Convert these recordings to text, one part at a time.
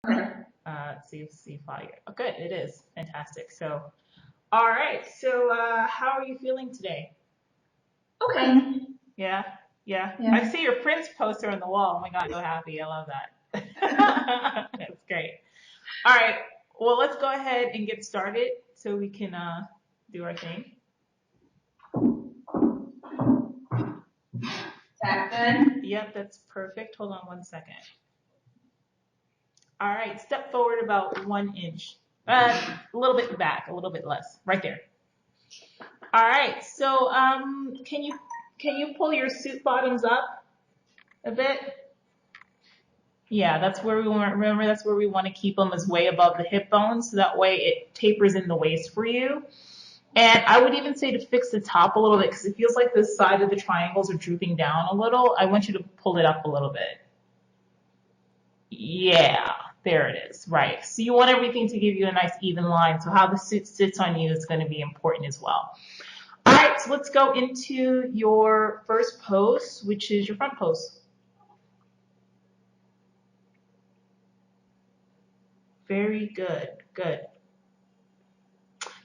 Okay. CFC Figure. Oh, good, it is. Fantastic. So, all right. So, how are you feeling today? Okay. Yeah, yeah. I Yeah. see your Prince poster on the wall. Oh my God, so happy. I love that. That's great. All right. Well, let's go ahead and get started so we can do our thing. Is that good? Yep, that's perfect. Hold on 1 second. All right. Step forward about 1 inch. A little bit back, a little bit less. Right there. All right. So, can you pull your suit bottoms up a bit? Yeah, that's where we want. Remember, that's where we want to keep them, as way above the hip bone, so that way it tapers in the waist for you. And I would even say to fix the top a little bit, because it feels like the side of the triangles are drooping down a little. I want you to pull it up a little bit. Yeah, there it is. Right. So you want everything to give you a nice even line. So how the suit sits on you is going to be important as well. All right, so let's go into your first pose, which is your front pose. Very good. Good.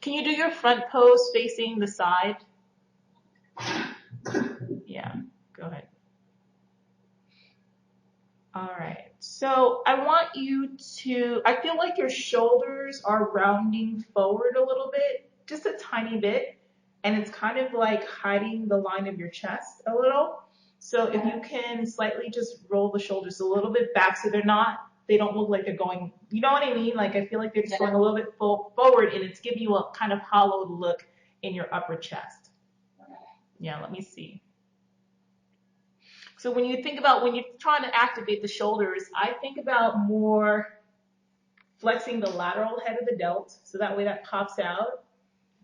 Can you do your front pose facing the side? Yeah, go ahead. All right. So I want you to, I feel like your shoulders are rounding forward a little bit, just a tiny bit, and it's kind of like hiding the line of your chest a little. So if you can slightly just roll the shoulders a little bit back so they don't look like they're going, you know what I mean? Like I feel like they're just going a little bit forward, and it's giving you a kind of hollowed look in your upper chest. Yeah, let me see. So when you think about, when you're trying to activate the shoulders, I think about more flexing the lateral head of the delt, so that way that pops out.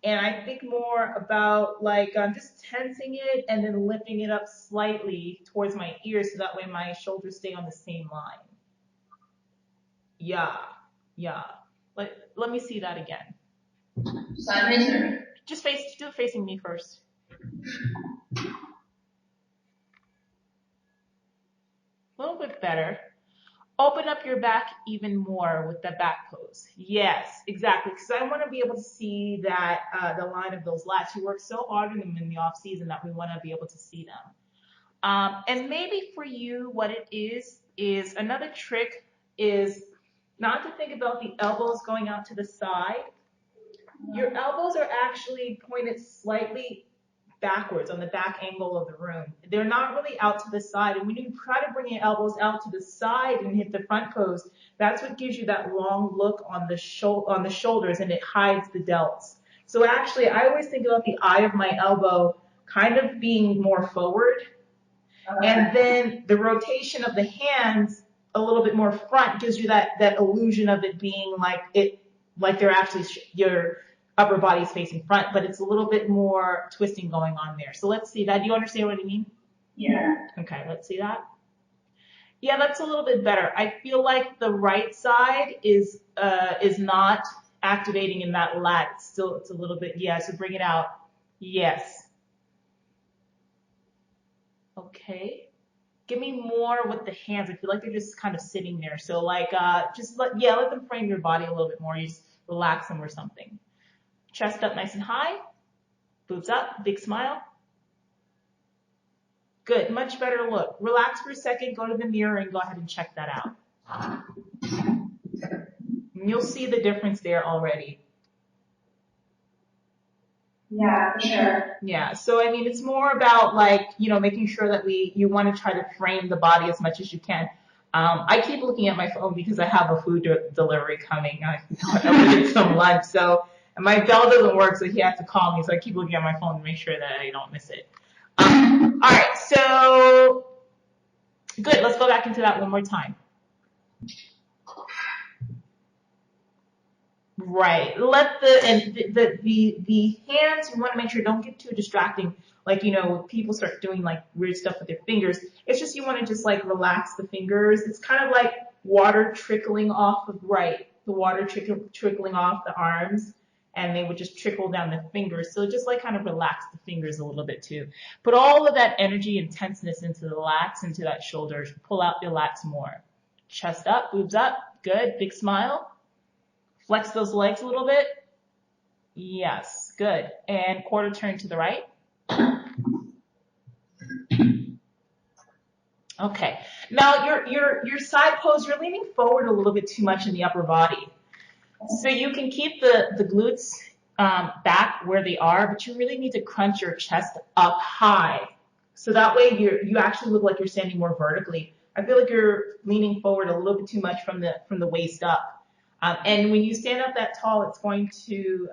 And I think more about like just tensing it and then lifting it up slightly towards my ears, so that way my shoulders stay on the same line. Yeah, yeah. Let me see that again. Sideways or? Just do it facing me first. A little bit better. Open up your back even more with the back pose. Yes, exactly. Because I want to be able to see that the line of those lats. You work so hard on them in the off season that we want to be able to see them. And maybe for you, what it is another trick is not to think about the elbows going out to the side. Your elbows are actually pointed slightly backwards on the back angle of the room. They're not really out to the side. And when you try to bring your elbows out to the side and hit the front pose, that's what gives you that long look on the shoulders, and it hides the delts. So actually, I always think about the eye of my elbow kind of being more forward, and then the rotation of the hands a little bit more front gives you that illusion of it being like they're actually your upper body's facing front, but it's a little bit more twisting going on there. So let's see that. Do you understand what I mean? Yeah. Okay, let's see that. Yeah, that's a little bit better. I feel like the right side is not activating in that lat. It's a little bit, yeah, so bring it out. Yes. Okay. Give me more with the hands. I feel like they're just kind of sitting there. So like, let them frame your body a little bit more. You just relax them or something. Chest up nice and high. Boobs up. Big smile. Good. Much better look. Relax for a second. Go to the mirror and go ahead and check that out. And you'll see the difference there already. Yeah, for sure. Yeah. So, I mean, it's more about like, making sure that you want to try to frame the body as much as you can. I keep looking at my phone because I have a food delivery coming. I ordered some lunch. So, and my bell doesn't work, so he has to call me. So I keep looking at my phone to make sure that I don't miss it. All right. So, good. Let's go back into that one more time. Right. Let the hands, you want to make sure don't get too distracting. Like, people start doing like weird stuff with their fingers. It's just you want to just like relax the fingers. It's kind of like water trickling off the water trickling off the arms, and they would just trickle down the fingers. So just like kind of relax the fingers a little bit too. Put all of that energy and tenseness into the lats, into that shoulders. Pull out your lats more. Chest up, boobs up. Good. Big smile. Flex those legs a little bit. Yes. Good. And quarter turn to the right. Okay. Now your side pose, you're leaning forward a little bit too much in the upper body. So you can keep the glutes back where they are, but you really need to crunch your chest up high. So that way you actually look like you're standing more vertically. I feel like you're leaning forward a little bit too much from the waist up. And when you stand up that tall, it's going to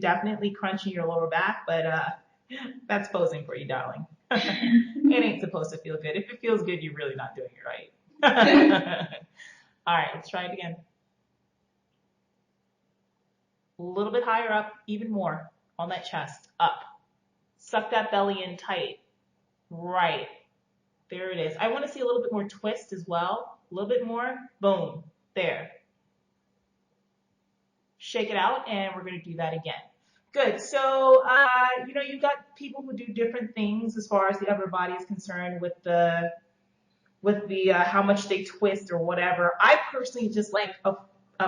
definitely crunch in your lower back, but that's posing for you, darling. It ain't supposed to feel good. If it feels good, you're really not doing it right. All right, let's try it again. A little bit higher up, even more on that chest, up. Suck that belly in tight. Right. There it is. I want to see a little bit more twist as well. A little bit more. Boom. There. Shake it out, and we're going to do that again. Good. So, you've got people who do different things as far as the upper body is concerned with the how much they twist or whatever. I personally just like a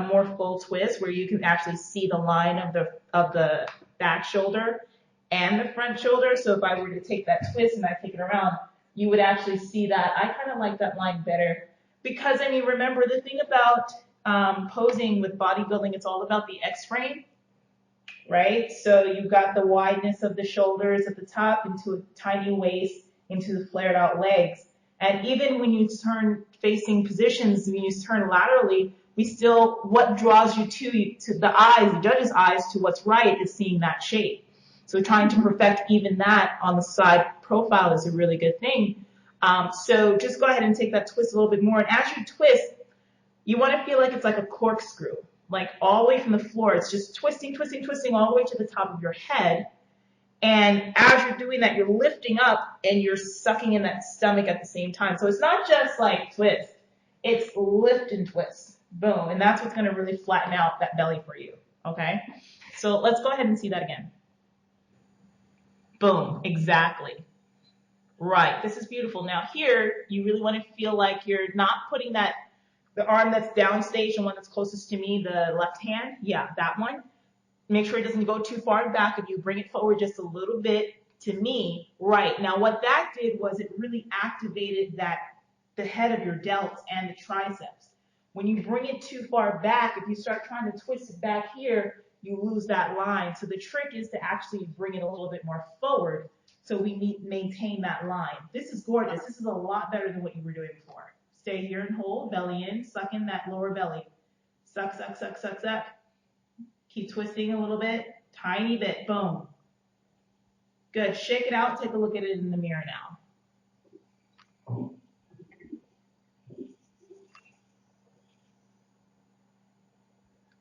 more full twist where you can actually see the line of the back shoulder and the front shoulder. So if I were to take that twist and I take it around, you would actually see that. I kind of like that line better because, remember the thing about posing with bodybuilding, it's all about the X-frame, right? So you've got the wideness of the shoulders at the top into a tiny waist, into the flared out legs. And even when you turn facing positions, when you turn laterally, what draws you to the eyes, the judge's eyes to what's right is seeing that shape. So trying to perfect even that on the side profile is a really good thing. So just go ahead and take that twist a little bit more. And as you twist, you want to feel like it's like a corkscrew, like all the way from the floor. It's just twisting, twisting, twisting all the way to the top of your head. And as you're doing that, you're lifting up and you're sucking in that stomach at the same time. So it's not just like twist. It's lift and twist. Boom. And that's what's going to really flatten out that belly for you. Okay? So let's go ahead and see that again. Boom. Exactly. Right. This is beautiful. Now here, you really want to feel like you're not putting the arm that's downstage, the one that's closest to me, the left hand. Yeah, that one. Make sure it doesn't go too far back. If you bring it forward just a little bit to me, right. Now what that did was it really activated the head of your delts and the triceps. When you bring it too far back, if you start trying to twist it back here, you lose that line. So the trick is to actually bring it a little bit more forward so we maintain that line. This is gorgeous. This is a lot better than what you were doing before. Stay here and hold, belly in, suck in that lower belly. Suck, suck, suck, suck, suck. Keep twisting a little bit, tiny bit, boom. Good, shake it out, take a look at it in the mirror now.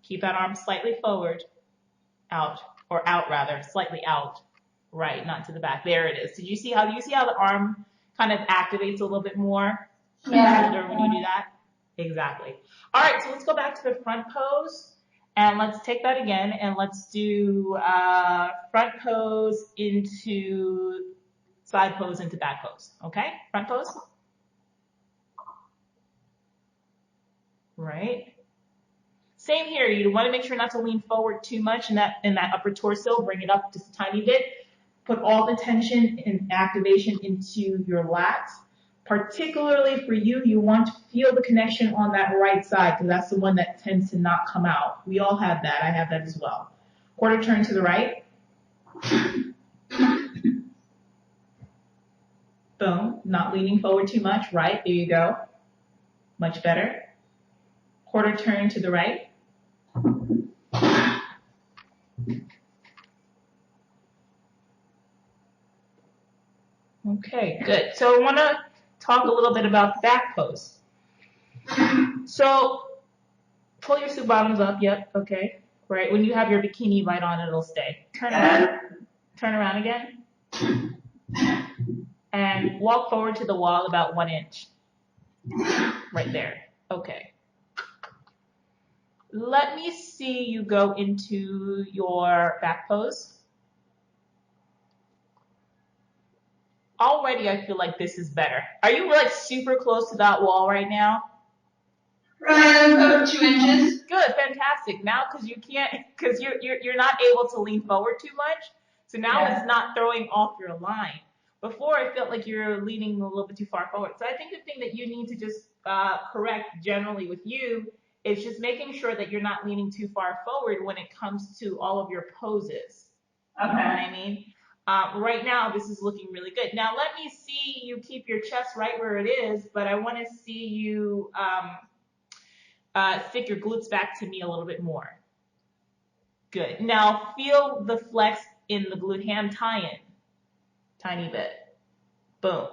Keep that arm slightly forward, out, or out rather, slightly out, right, not to the back. There it is. Do you see how the arm kind of activates a little bit more? Yeah. When you do that? Exactly. All right, so let's go back to the front pose. And let's take that again and let's do front pose into side pose into back pose. Okay? Front pose. Right. Same here. You want to make sure not to lean forward too much in that upper torso. Bring it up just a tiny bit. Put all the tension and activation into your lats. Particularly for you, you want to feel the connection on that right side because that's the one that tends to not come out. We all have that. I have that as well. Quarter turn to the right. Boom. Not leaning forward too much. Right. There you go. Much better. Quarter turn to the right. Okay, good. So I want to talk a little bit about back pose. So pull your suit bottoms up. Yep. Okay. Right. When you have your bikini right on, it'll stay. Turn around. Turn around again. And walk forward to the wall about 1 inch. Right there. Okay. Let me see you go into your back pose. Already I feel like this is better. Are you like super close to that wall right now? Right, about 2 inches. Good, fantastic. Now, because you're not able to lean forward too much, so now it's not throwing off your line. Before, it felt like you're leaning a little bit too far forward. So I think the thing that you need to just correct generally with you is just making sure that you're not leaning too far forward when it comes to all of your poses. You know what I mean? Right now, this is looking really good. Now, let me see you keep your chest right where it is, but I want to see you stick your glutes back to me a little bit more. Good. Now, feel the flex in the glute ham tie-in. Tiny bit. Boom.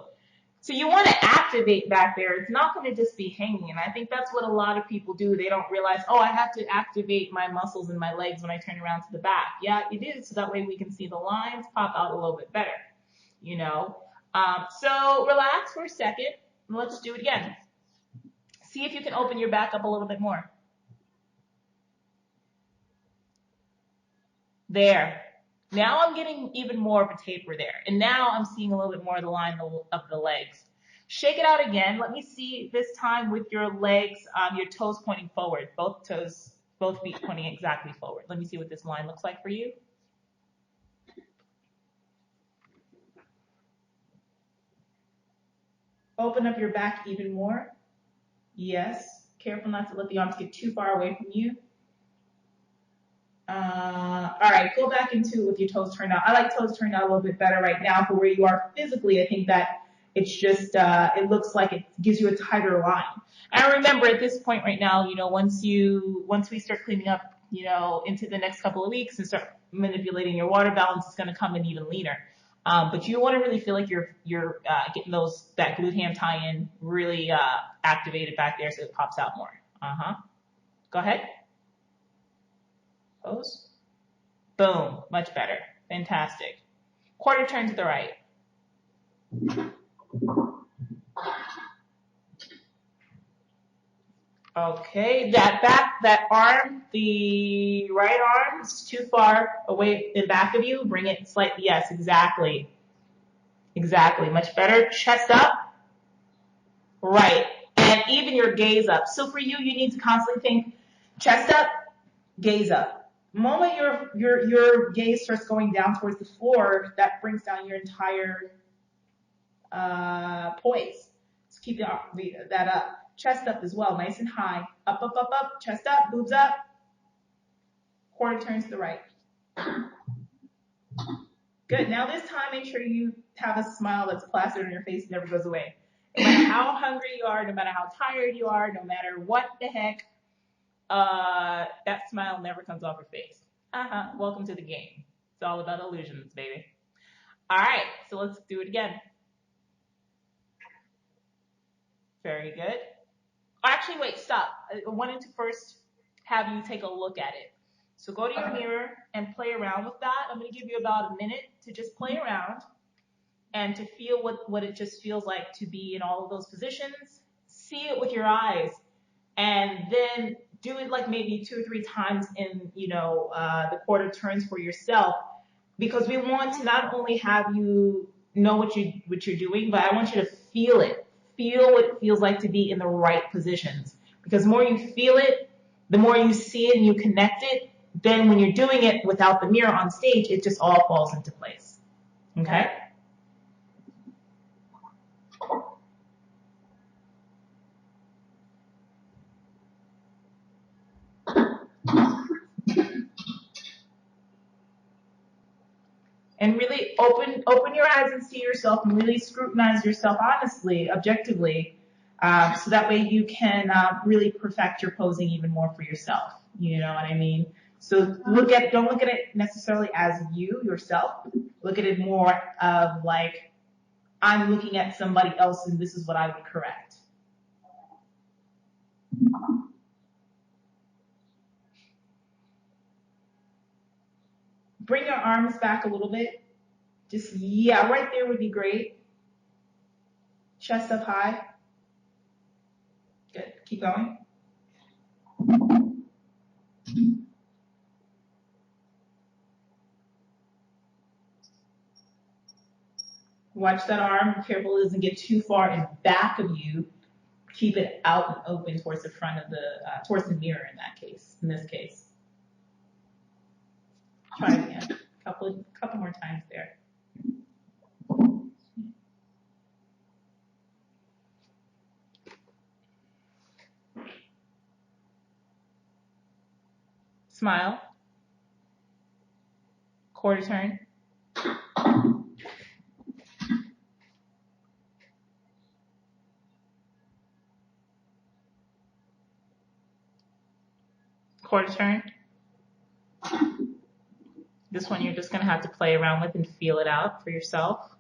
So you want to activate back there. It's not going to just be hanging. And I think that's what a lot of people do. They don't realize, oh, I have to activate my muscles in my legs when I turn around to the back. Yeah, you do. So that way we can see the lines pop out a little bit better, you know. So relax for a second. And let's do it again. See if you can open your back up a little bit more. There. Now I'm getting even more of a taper there. And now I'm seeing a little bit more of the line of the legs. Shake it out again. Let me see this time with your legs, your toes pointing forward. Both feet pointing exactly forward. Let me see what this line looks like for you. Open up your back even more. Yes. Careful not to let the arms get too far away from you. All right, go back into it with your toes turned out. I like toes turned out a little bit better right now for where you are physically. I think that it's just, it looks like it gives you a tighter line. And remember at this point right now, you know, once we start cleaning up, you know, into the next couple of weeks and start manipulating your water balance, it's going to come in even leaner. But you want to really feel like you're getting that glute ham tie-in really, activated back there so it pops out more. Go ahead. Pose. Boom. Much better. Fantastic. Quarter turn to the right. Okay. That arm, the right arm is too far away in back of you. Bring it slightly. Yes, exactly. Exactly. Much better. Chest up. Right. And even your gaze up. So for you, you need to constantly think chest up, gaze up. The moment your gaze starts going down towards the floor, that brings down your entire poise. So keep that up. Chest up as well, nice and high. Up, up, up, up. Chest up, boobs up. Quarter turn to the right. Good. Now this time, make sure you have a smile that's placid on your face and never goes away. No matter how hungry you are, no matter how tired you are, no matter what the heck, that smile never comes off your face. Welcome to the game. It's all about illusions, baby. All right, so let's do it again. Very good. Actually, wait, stop. I wanted to first have you take a look at it. So go to your mirror and play around with that. I'm going to give you about a minute to just play around and to feel what it just feels like to be in all of those positions. See it with your eyes, and then do it like maybe 2 or 3 times in, you know, the quarter turns for yourself, because we want to not only have you know what you're doing, but I want you to feel it. Feel what it feels like to be in the right positions. Because the more you feel it, the more you see it and you connect it, then when you're doing it without the mirror on stage, it just all falls into place. Okay? And really open your eyes and see yourself and really scrutinize yourself honestly, objectively, so that way you can really perfect your posing even more for yourself. You know what I mean? So don't look at it necessarily as you yourself. Look at it more of like, I'm looking at somebody else and this is what I would correct. Bring your arms back a little bit. Just, yeah, right there would be great. Chest up high. Good. Keep going. Watch that arm. Be careful it doesn't get too far in back of you. keep it out and open towards the front of towards the mirror in this case. Try it again. Couple more times there. Smile. Quarter turn. Quarter turn. This one you're just going to have to play around with and feel it out for yourself.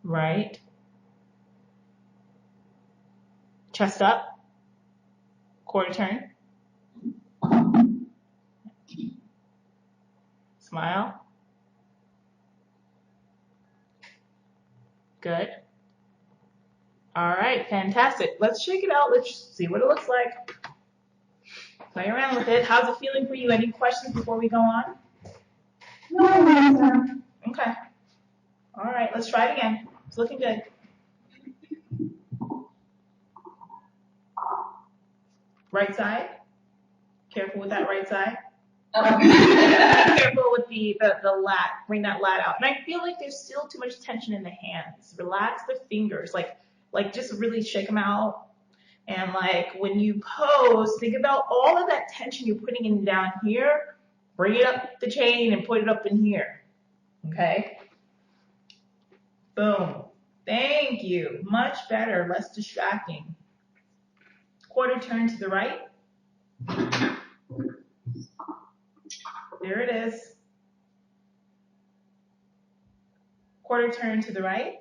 Right. Chest up. Quarter turn. Smile. Good. All right, fantastic. Let's shake it out. Let's see what it looks like. Play around with it. How's it feeling for you? Any questions before we go on? No. Okay. All right, let's try it again. It's looking good. Right side. Careful with that right side. Careful with the lat. Bring that lat out. And I feel like there's still too much tension in the hands. Relax the fingers. Like just really shake them out. And like when you pose, think about all of that tension you're putting in down here. Bring it up the chain and put it up in here. Okay? Boom. Thank you. Much better. Less distracting. Quarter turn to the right. There it is. Quarter turn to the right.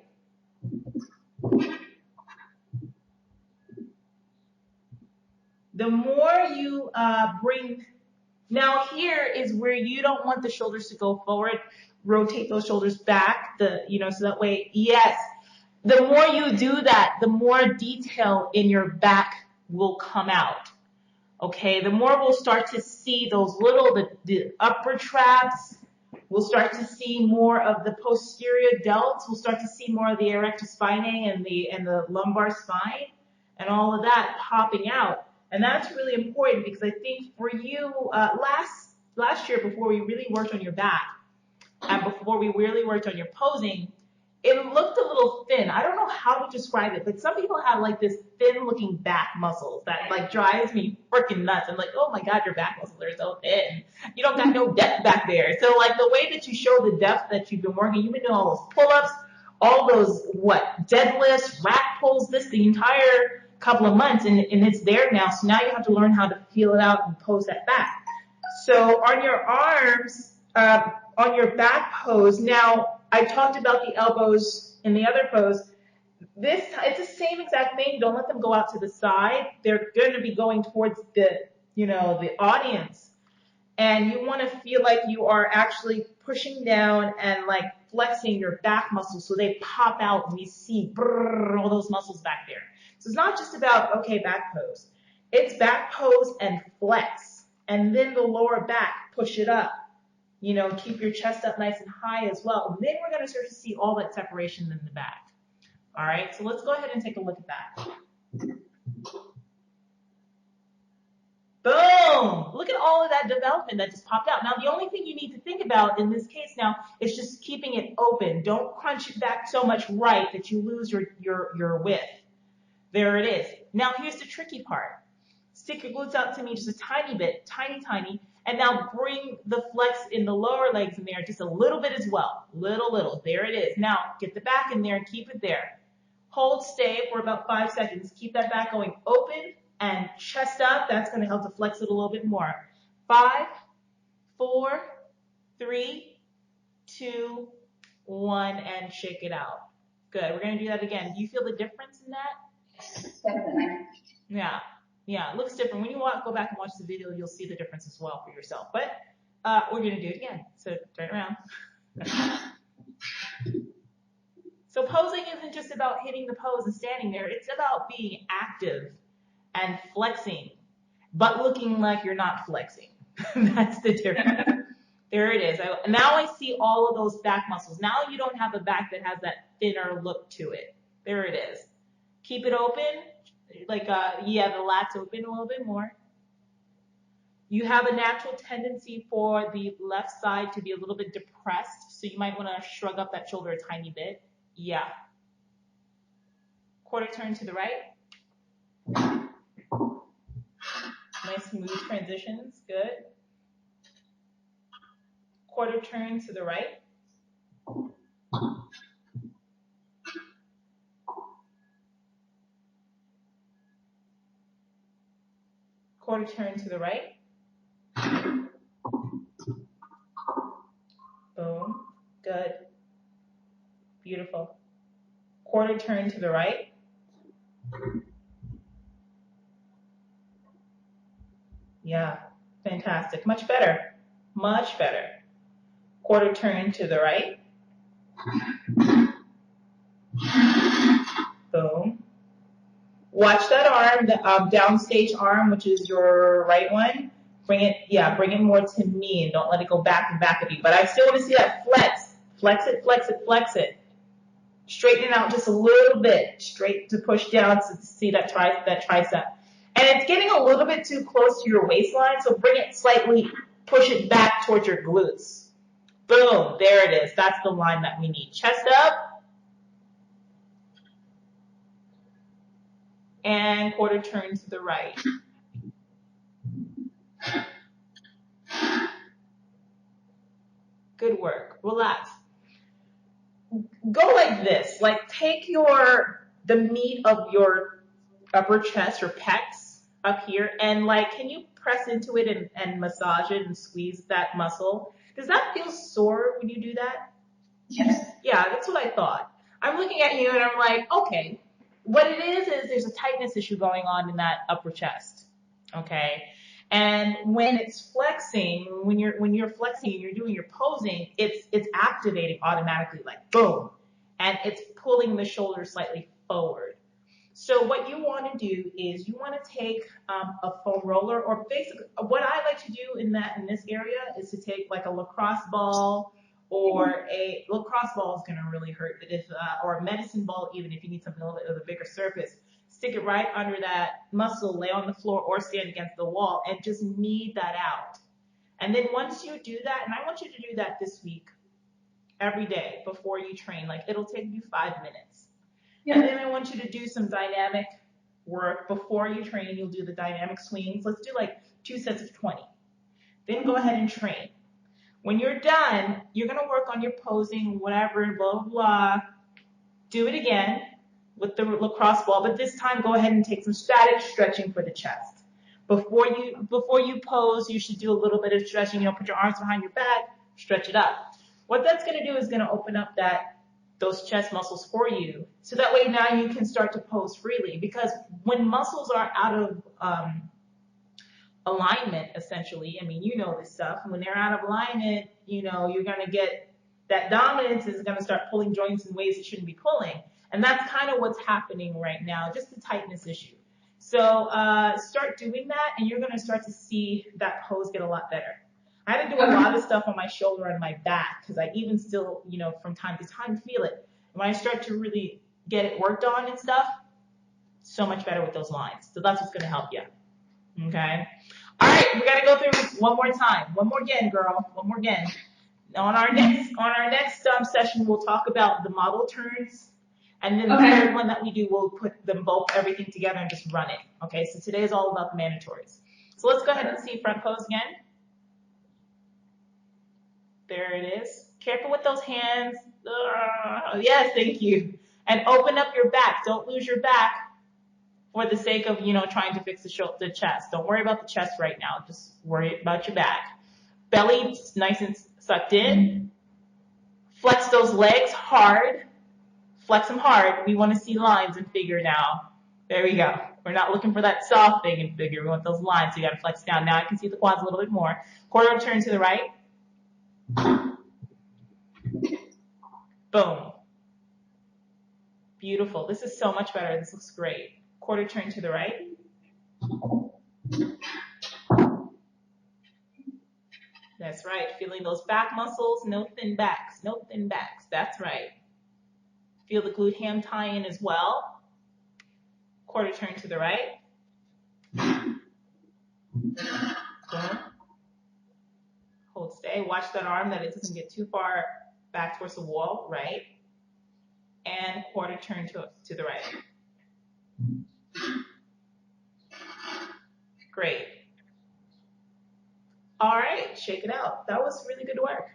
The more you bring, now here is where you don't want the shoulders to go forward. Rotate those shoulders back, so that way, yes. The more you do that, the more detail in your back will come out. Okay, the more we'll start to see those the upper traps. We'll start to see more of the posterior delts. We'll start to see more of the erector spinae and the lumbar spine and all of that popping out. And that's really important because I think for you, last year before we really worked on your back and before we really worked on your posing, it looked a little thin. I don't know how to describe it, but some people have like this thin looking back muscles that like drives me freaking nuts. I'm like, oh my God, your back muscles are so thin. You don't got no depth back there. So like the way that you show the depth that you've been working, you've been doing all those pull-ups, all those deadlifts, rack pulls, the entire couple of months, and it's there now. So now you have to learn how to feel it out and pose that back. So on your arms, on your back pose, now I talked about the elbows in the other pose. It's the same exact thing. Don't let them go out to the side. They're going to be going towards the audience. And you want to feel like you are actually pushing down and like flexing your back muscles so they pop out and you see all those muscles back there. So it's not just about, okay, back pose. It's back pose and flex. And then the lower back, push it up. Keep your chest up nice and high as well. And then we're going to start to see all that separation in the back. All right, so let's go ahead and take a look at that. Boom! Look at all of that development that just popped out. Now, the only thing you need to think about in this case now is just keeping it open. Don't crunch it back so much right that you lose your width. There it is. Now, here's the tricky part. Stick your glutes out to me just a tiny bit, tiny. And now bring the flex in the lower legs in there just a little bit as well. Little. There it is. Now, get the back in there and keep it there. Hold, stay for about 5 seconds. Keep that back going open and chest up. That's going to help to flex it a little bit more. 5, 4, 3, 2, 1, and shake it out. Good. We're going to do that again. Do you feel the difference in that? Definitely. Yeah, it looks different. When you go back and watch the video, you'll see the difference as well for yourself. But we're going to do it again. So turn around. So posing isn't just about hitting the pose and standing there. It's about being active and flexing, but looking like you're not flexing. That's the difference. There it is. Now I see all of those back muscles. Now you don't have a back that has that thinner look to it. There it is. Keep it open, like, yeah, the lats open a little bit more. You have a natural tendency for the left side to be a little bit depressed, so you might want to shrug up that shoulder a tiny bit. Yeah. Quarter turn to the right. Nice smooth transitions. Good. Quarter turn to the right. Quarter turn to the right. Boom. Good. Beautiful. Quarter turn to the right. Yeah. Fantastic. Much better. Much better. Quarter turn to the right. Boom. Watch that arm, the downstage arm, which is your right one. Bring it more to me and don't let it go back and back of you. But I still want to see that flex. Flex it, flex it, flex it. Straighten it out just a little bit. Straight to push down to see that tricep. And it's getting a little bit too close to your waistline, so bring it slightly, push it back towards your glutes. Boom, there it is. That's the line that we need. Chest up. And quarter turn to the right. Good work. Relax. Go like this. Like take the meat of your upper chest or pecs up here and like, can you press into it and massage it and squeeze that muscle? Does that feel sore when you do that? Yes. Yeah, that's what I thought. I'm looking at you and I'm like, okay, what it is there's a tightness issue going on in that upper chest. Okay. And when it's flexing, when you're flexing and you're doing your posing, it's activating automatically, like boom, and it's pulling the shoulder slightly forward. So what you want to do is you want to take a foam roller, or basically what I like to do in this area is to take like a lacrosse ball, or a lacrosse ball is going to really hurt, but if or a medicine ball, even if you need something a little bit of a bigger surface. Stick it right under that muscle, lay on the floor or stand against the wall and just knead that out. And then once you do that, and I want you to do that this week, every day before you train, like it'll take you 5 minutes. Yeah. And then I want you to do some dynamic work before you train. You'll do the dynamic swings. Let's do like 2 sets of 20. Then go ahead and train. When you're done, you're going to work on your posing, whatever, blah, blah, blah. Do it again with the lacrosse ball, but this time go ahead and take some static stretching for the chest. Before you pose, you should do a little bit of stretching. Put your arms behind your back, stretch it up. What that's going to do is going to open up those chest muscles for you, so that way now you can start to pose freely. Because when muscles are out of alignment, essentially, I mean, you know this stuff. When they're out of alignment, you're going to get that dominance is going to start pulling joints in ways it shouldn't be pulling. And that's kind of what's happening right now, just a tightness issue. So start doing that, and you're going to start to see that pose get a lot better. I had to do a lot of stuff on my shoulder and my back, because I even still, from time to time feel it. And when I start to really get it worked on and stuff, so much better with those lines. So that's what's going to help you. Okay? All right, we got to go through one more time. One more again, girl. One more again. On our next session, we'll talk about the model turns. And then the third one that we do, we'll put them both, everything together and just run it. Okay, so today is all about the mandatories. So let's go ahead and see front pose again. There it is. Careful with those hands. Yes, thank you. And open up your back. Don't lose your back for the sake of, trying to fix the chest. Don't worry about the chest right now. Just worry about your back. Belly nice and sucked in. Flex those legs hard. Flex them hard. We want to see lines in figure now. There we go. We're not looking for that soft thing in figure. We want those lines, so you got to flex down. Now I can see the quads a little bit more. Quarter turn to the right. Boom. Beautiful. This is so much better. This looks great. Quarter turn to the right. That's right. Feeling those back muscles. No thin backs. No thin backs. That's right. Feel the glute ham tie in as well. Quarter turn to the right. Boom. Hold stay. Watch that arm that it doesn't get too far back towards the wall, right? And quarter turn to the right. Great. All right, shake it out. That was really good work.